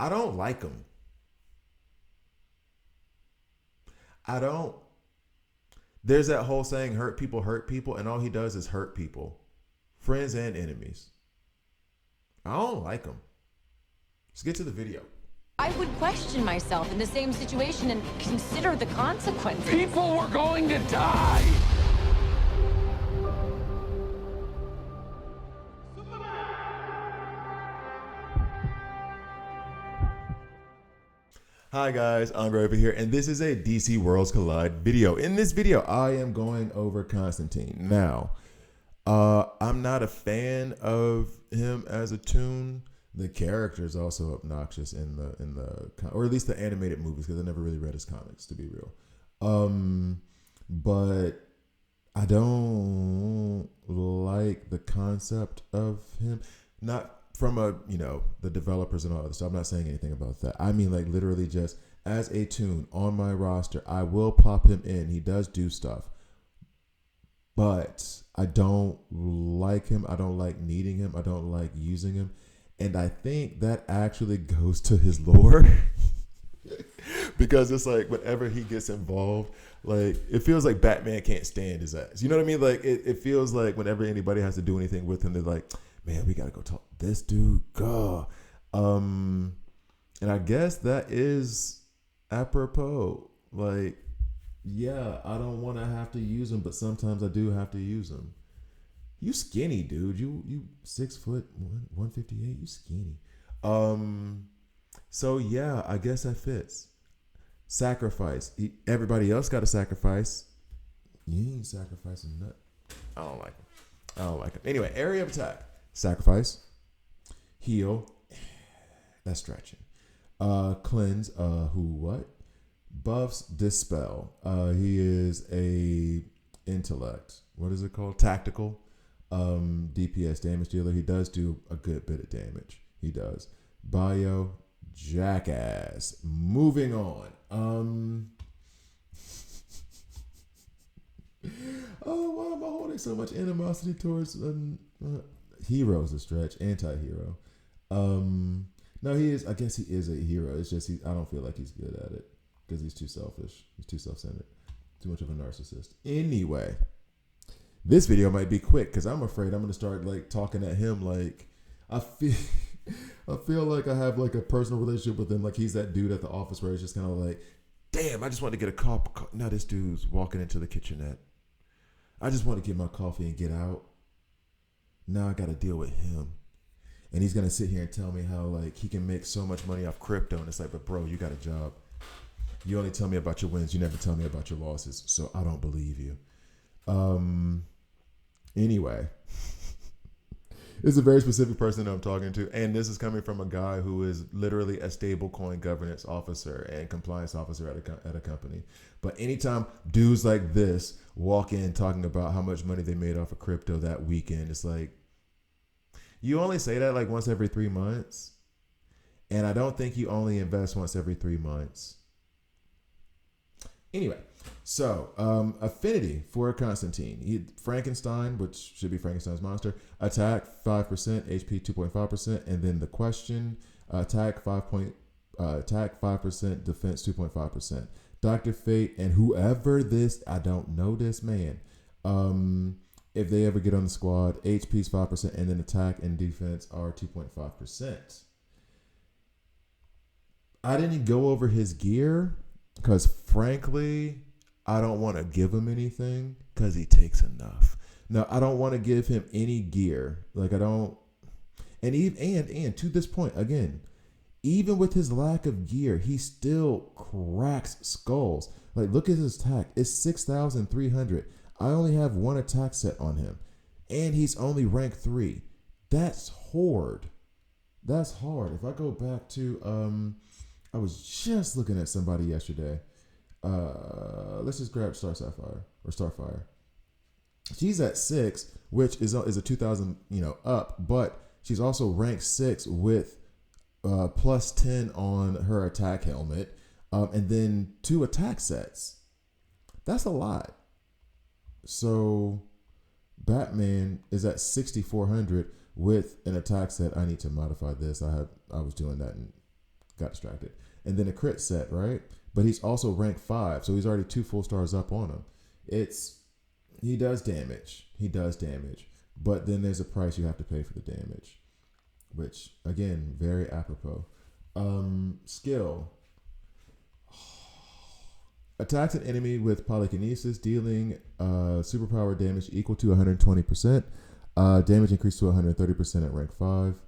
I don't like him. I don't. There's that whole saying, hurt people, and all he does is hurt people, friends and enemies. I don't like him. Let's get to the video. I would question myself in the same situation and consider the consequences. People were going to die! Hi guys, Andre over here, and this is a DC Worlds Collide video. In this video, I am going over Constantine. Now, I'm not a fan of him as a toon. The character is also obnoxious in the or at least the animated movies, because I never really read his comics, to be real. But I don't like the concept of him. Not from the developers and all that stuff. I'm not saying anything about that. I mean, like, literally just as a toon on my roster, I will plop him in. He does do stuff, but I don't like him. I don't like needing him. I don't like using him. And I think that actually goes to his lore. Because it's like whenever he gets involved, like, it feels like Batman can't stand his ass. You know what I mean? Like, it feels like whenever anybody has to do anything with him, they're like, man, we gotta go talk to this dude. God. And I guess that is apropos. Like, yeah, I don't want to have to use him, but sometimes I do have to use him. You skinny, dude. You 6 foot 158. You skinny. So yeah, I guess that fits. Sacrifice. Everybody else got to sacrifice. You ain't sacrificing nothing. I don't like him. I don't like him. Anyway, area of attack. Sacrifice. Heal. That's stretching. Cleanse. Who what? Buffs. Dispel. He is a intellect. What is it called? Tactical. DPS, damage dealer. He does do a good bit of damage. He does. Bio. Jackass. Moving on. Oh, why am I holding so much animosity towards heroes? A stretch. Anti-hero. No, he is. I guess he is a hero. It's just I don't feel like he's good at it because he's too selfish. He's too self-centered. Too much of a narcissist. Anyway, this video might be quick because I'm afraid I'm gonna start like talking at him like I feel. I feel like I have like a personal relationship with him. Like he's that dude at the office where it's just kind of like, damn, I just want to get a cup. Now this dude's walking into the kitchenette. I just want to get my coffee and get out. Now I got to deal with him. And he's going to sit here and tell me how like he can make so much money off crypto. And it's like, but bro, you got a job. You only tell me about your wins. You never tell me about your losses. So I don't believe you. Anyway. It's a very specific person that I'm talking to, and this is coming from a guy who is literally a stablecoin governance officer and compliance officer at a company. But anytime dudes like this walk in talking about how much money they made off of crypto that weekend, it's like, you only say that like once every 3 months, and I don't think you only invest once every 3 months. Anyway. So, affinity for Constantine. Frankenstein, which should be Frankenstein's monster. Attack 5%, HP 2.5%, and then the question. Attack 5%, defense 2.5%. Dr. Fate and whoever this, I don't know this man. If they ever get on the squad, HP is 5%, and then attack and defense are 2.5%. I didn't go over his gear because, frankly, I don't want to give him anything because he takes enough. No, I don't want to give him any gear. Like, I don't. And to this point, again, even with his lack of gear, he still cracks skulls. Like, look at his attack. It's 6,300. I only have one attack set on him. And he's only rank 3. That's hard. That's hard. If I go back to, I was just looking at somebody yesterday. Let's just grab Starfire. She's at 6, which is a 2,000 up, but she's also ranked 6 with plus 10 on her attack helmet, and then 2 attack sets. That's a lot. So Batman is at 6,400 with an attack set. I need to modify this. I was doing that in got distracted. And then a crit set, right? But he's also rank 5, so he's already 2 full stars up on him. He does damage. But then there's a price you have to pay for the damage, which again, very apropos. Skill. Attacks an enemy with polykinesis, dealing superpower damage equal to 120%. Damage increased to 130% at rank 5.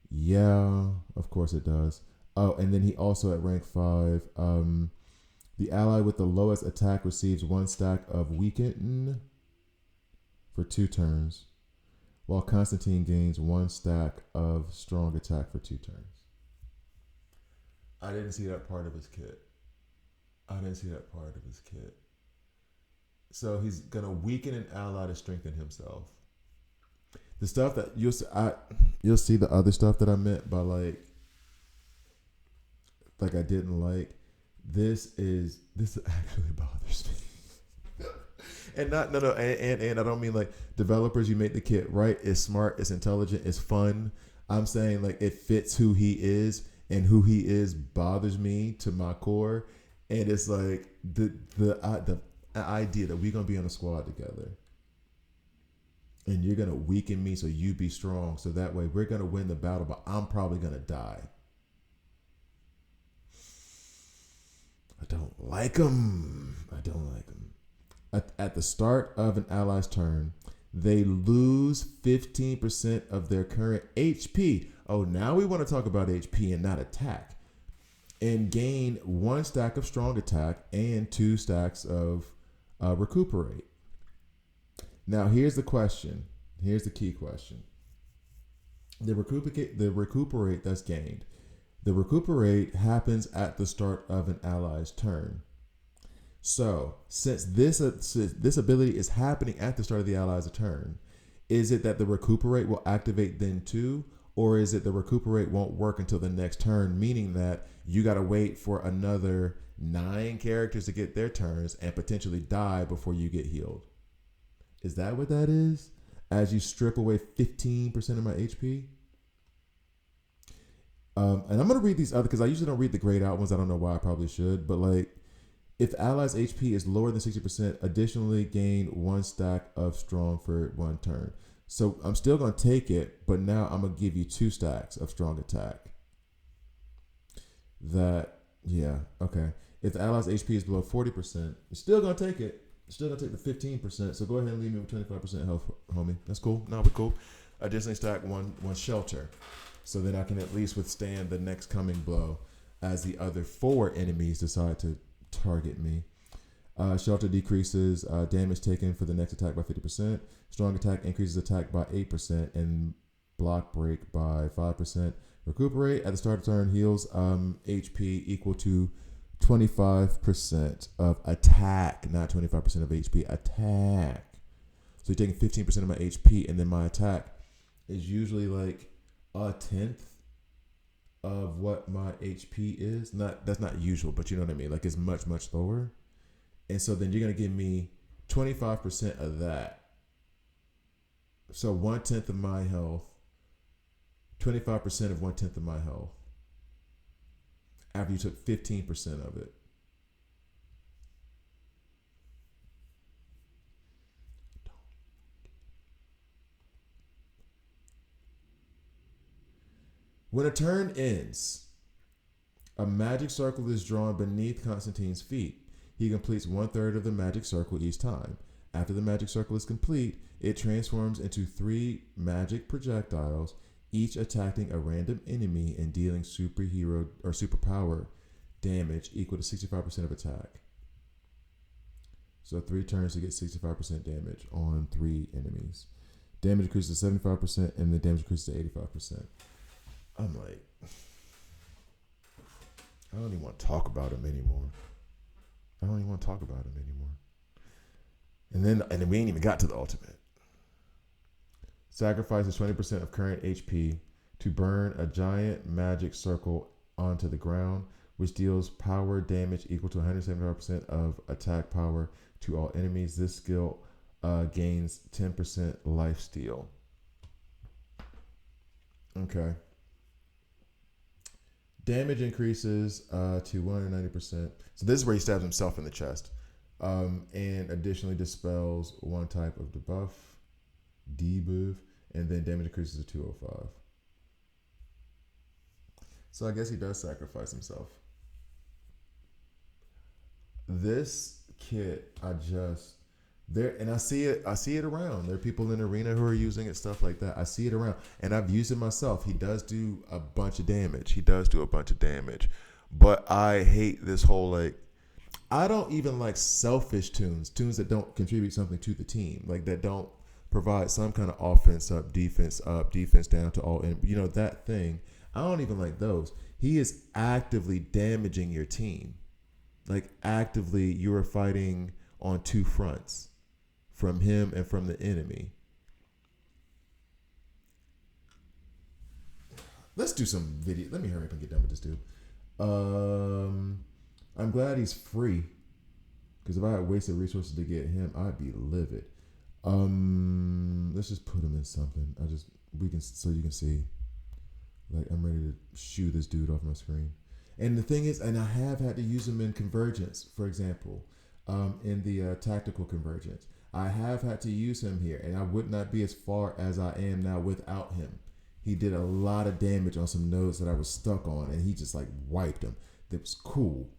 Yeah, of course it does. Oh, and then he also at rank 5, the ally with the lowest attack receives 1 stack of weaken for 2 turns, while Constantine gains 1 stack of strong attack for 2 turns. I didn't see that part of his kit. So he's going to weaken an ally to strengthen himself. The stuff that you'll see the other stuff that I meant by like I didn't like. This actually bothers me. And I don't mean like developers, you make the kit right, it's smart, it's intelligent, it's fun. I'm saying like it fits who he is, and who he is bothers me to my core. And it's like the idea that we're gonna be on a squad together, and you're gonna weaken me so you be strong, so that way we're gonna win the battle, but I'm probably gonna die. I don't like them. At the start of an ally's turn, they lose 15% of their current HP. Oh, now we want to talk about HP and not attack. And gain 1 stack of strong attack and 2 stacks of recuperate. Now, here's the question. Here's the key question. The recuperate that's gained. The recuperate happens at the start of an ally's turn. So, since this ability is happening at the start of the ally's turn, is it that the recuperate will activate then too? Or is it the recuperate won't work until the next turn, meaning that you got to wait for another 9 characters to get their turns and potentially die before you get healed? Is that what that is? As you strip away 15% of my HP? And I'm going to read these other, because I usually don't read the grayed out ones. I don't know why, I probably should. But like, if allies' HP is lower than 60%, additionally gain 1 stack of strong for 1 turn. So I'm still going to take it, but now I'm going to give you 2 stacks of strong attack. Okay. If the allies' HP is below 40%, you're still going to take it. You're still going to take the 15%. So go ahead and leave me with 25% health, homie. That's cool. No, we're cool. Additionally stack one shelter, so that I can at least withstand the next coming blow as the other 4 enemies decide to target me. Shelter decreases damage taken for the next attack by 50%. Strong attack increases attack by 8% and block break by 5%. Recuperate at the start of turn heals HP equal to 25% of attack, not 25% of HP, attack. So you're taking 15% of my HP, and then my attack is usually like 1/10 of what my HP is. That's not usual, but you know what I mean. Like, it's much, much lower. And so then you're going to give me 25% of that. So 1/10 of my health, 25% of 1/10 of my health, after you took 15% of it. When a turn ends, a magic circle is drawn beneath Constantine's feet. He completes 1/3 of the magic circle each time. After the magic circle is complete, it transforms into 3 magic projectiles, each attacking a random enemy and dealing superhero or superpower damage equal to 65% of attack. So 3 turns to get 65% damage on 3 enemies. Damage increases to 75% and the damage increases to 85%. I'm like, I don't even want to talk about him anymore. And then we ain't even got to the ultimate. Sacrifices 20% of current HP to burn a giant magic circle onto the ground, which deals power damage equal to 175% of attack power to all enemies. This skill gains 10% lifesteal. Okay. Damage increases to 190%. So this is where he stabs himself in the chest. And additionally dispels one type of debuff, and then damage increases to 205. So I guess he does sacrifice himself. This kit, I see it around. There are people in the arena who are using it, stuff like that. I see it around, and I've used it myself. He does do a bunch of damage. But I hate this whole I don't even like selfish tunes that don't contribute something to the team, like that don't provide some kind of offense up, defense down to all, and that thing. I don't even like those. He is actively damaging your team. Like actively, you are fighting on two fronts, from him and from the enemy. Let's do some video. Let me hurry up and get done with this dude. I'm glad he's free, because if I had wasted resources to get him, I'd be livid. Let's just put him in something. So you can see. Like, I'm ready to shoo this dude off my screen. And the thing is, and I have had to use him in convergence, for example, in the tactical convergence. I have had to use him here, and I would not be as far as I am now without him. He did a lot of damage on some nodes that I was stuck on, and he just like wiped them. That was cool.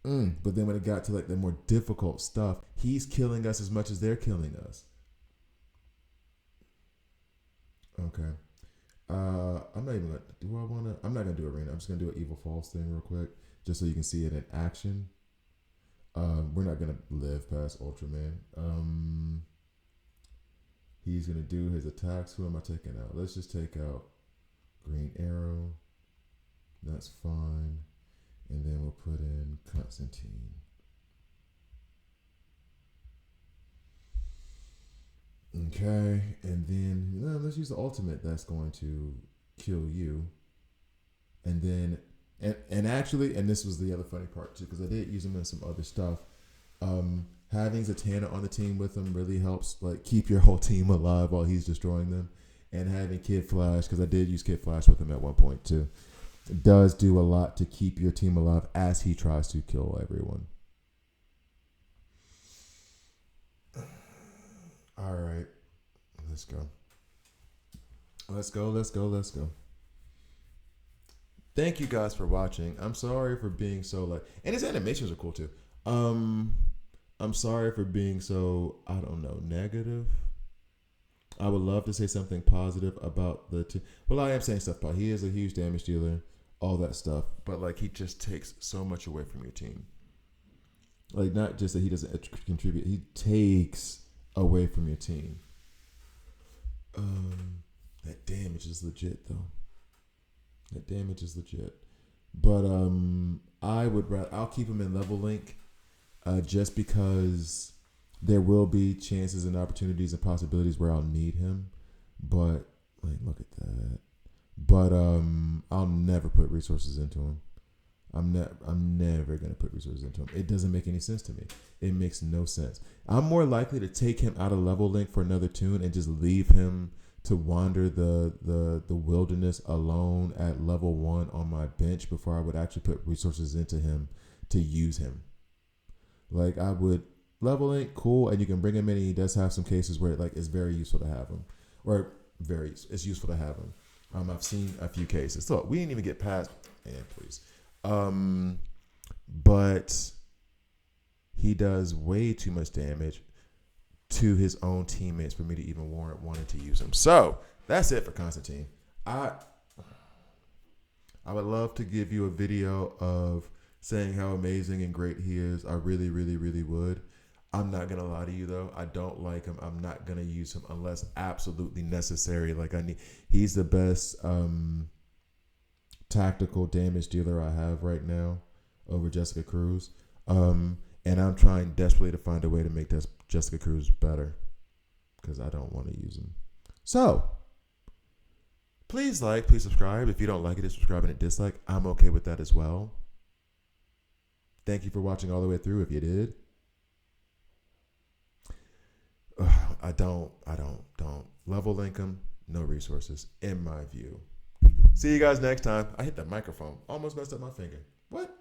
But then when it got to like the more difficult stuff, he's killing us as much as they're killing us. Okay. I'm not gonna do arena. I'm just gonna do an evil falls thing real quick, just so you can see it in action. We're not gonna live past Ultraman. He's gonna do his attacks. Who am I taking out? Let's just take out Green Arrow. That's fine. And then we'll put in Constantine. Okay, and then let's use the ultimate that's going to kill you. And then, and actually, and this was the other funny part too, because I did use him in some other stuff. Having Zatanna on the team with him really helps, like, keep your whole team alive while he's destroying them. And having Kid Flash, because I did use Kid Flash with him at one point too, it does do a lot to keep your team alive as he tries to kill everyone. All right, let's go. Thank you guys for watching. I'm sorry for being so and his animations are cool too. I'm sorry for being so, I don't know, negative. I would love to say something positive about the team. Well, I am saying stuff about, he is a huge damage dealer, all that stuff, but he just takes so much away from your team. Like, not just that he doesn't contribute, he takes away from your team. That damage is legit though. But I'll keep him in level link, just because there will be chances and opportunities and possibilities where I'll need him. But look at that. But I'll never put resources into him. I'm never gonna put resources into him. It doesn't make any sense to me. It makes no sense. I'm more likely to take him out of level link for another tune and just leave him to wander the wilderness alone at level 1 on my bench before I would actually put resources into him to use him. Like, I would level link, cool, and you can bring him in, and he does have some cases where it's very useful to have him, it's useful to have him. I've seen a few cases. So we didn't even get past, please. But he does way too much damage to his own teammates for me to even warrant wanting to use him. So that's it for Constantine. I would love to give you a video of saying how amazing and great he is. I really, really, really would. I'm not going to lie to you, though. I don't like him. I'm not going to use him unless absolutely necessary. He's the best tactical damage dealer I have right now over Jessica Cruz. And I'm trying desperately to find a way to make Jessica Cruz better, because I don't want to use him. So, please please subscribe. If you don't like it, subscribe and dislike. I'm okay with that as well. Thank you for watching all the way through if you did. I don't level link him, no resources, in my view. See you guys next time. I hit the microphone. Almost messed up my finger. What?